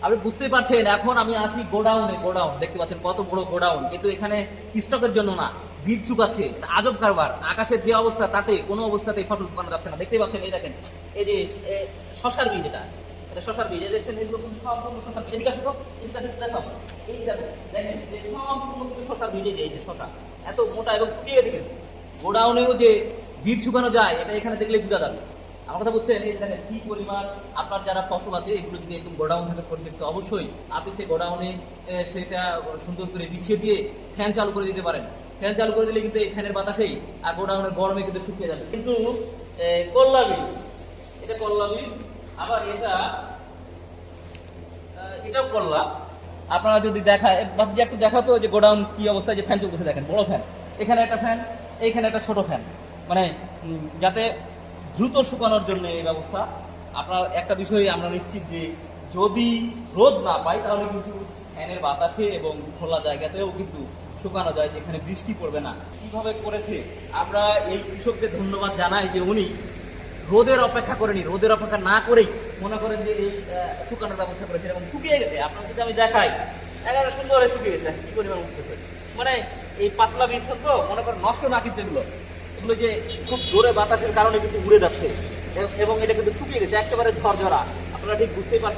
আপনি বুঝতেই পারছেন এখন আমি আছি গোডাউনে। গোডাউন দেখতে পাচ্ছেন কত বড় গোডাউন, কিন্তু এখানে স্টকের জন্য না, বীজ শুকাচ্ছে। আজব কারবার। আকাশের যে অবস্থা তাতে কোনো অবস্থাতেই ফসল শুকানো যাচ্ছে না। দেখতেই পাচ্ছেন, এই দেখেন, এই যে শশার বীজ, এটা শশার বীজ। এই দেখছেন, এগুলো কিন্তু সম্পূর্ণ শশার বীজ। এদিকে আসো তো, এদিকে আসো, দেখাও। এই দেখো, দেখেন যে সম্পূর্ণ কিন্তু শশার বীজ। এই যে শশা এত মোটা এবং শুকিয়ে গেছে। কিন্তু গোডাউনেও যে বীজ শুকানো যায় এটা এখানে দেখলে বোঝা যাবে। আমার কথা বুঝছেন? এই যে দেখেন কি পরিমাণ আপনার যারা ফসল আছে এগুলো যদি একদম গোডাউন থেকে পরিত্যক্ত, অবশ্যই আপনি সেই গোডাউনে সেটা সুন্দর করে বিছিয়ে দিয়ে ফ্যান চালু করে দিতে পারেন। ফ্যান চালু করে দিলে কিন্তু এই ফ্যানের বাতাসেই আর গোডাউনের গরমে কিন্তু শুকিয়ে যাবে। কিন্তু করলা বীজ, এটা করলা বীজ। আবার এটাও করলা। আপনারা যদি দেখায় বাকি একটু দেখাও তো যে গোডাউন কি অবস্থায়, যে ফ্যান চলতেছে দেখেন, বড় ফ্যান। এখানে একটা ফ্যান, এইখানে একটা ছোট ফ্যান, মানে যাতে দ্রুত শুকানোর জন্য এই ব্যবস্থা। আপনার একটা বিষয় আমরা নিশ্চিত যে যদি রোদ না পাই তাহলে কিন্তু ফ্যানের বাতাসে এবং খোলা জায়গাতেও কিন্তু শুকানো যায়, যেখানে বৃষ্টি পড়বে না। কিভাবে করেছে আমরা এই কৃষকদের ধন্যবাদ জানাই যে উনি রোদের অপেক্ষা করেনি, রোদের অপেক্ষা না করেই মনে করেন যে এই শুকানোর ব্যবস্থা করেছে এবং শুকিয়ে গেছে। আপনার যদি আমি দেখাই, একেবারে সুন্দর হয়ে শুকিয়ে গেছে। কি পরিমাণ উঠতেছে, মানে এই পাতলা বীজ তো মনে করেন নষ্ট না, কিন্তু এগুলো যে খুব জোরে বাতাসের কারণে কিন্তু উড়ে যাচ্ছে এবং এটা কিন্তু শুকিয়ে গেছে, একেবারে ঝরঝরা। আপনারা ঠিক বুঝতেই পারছেন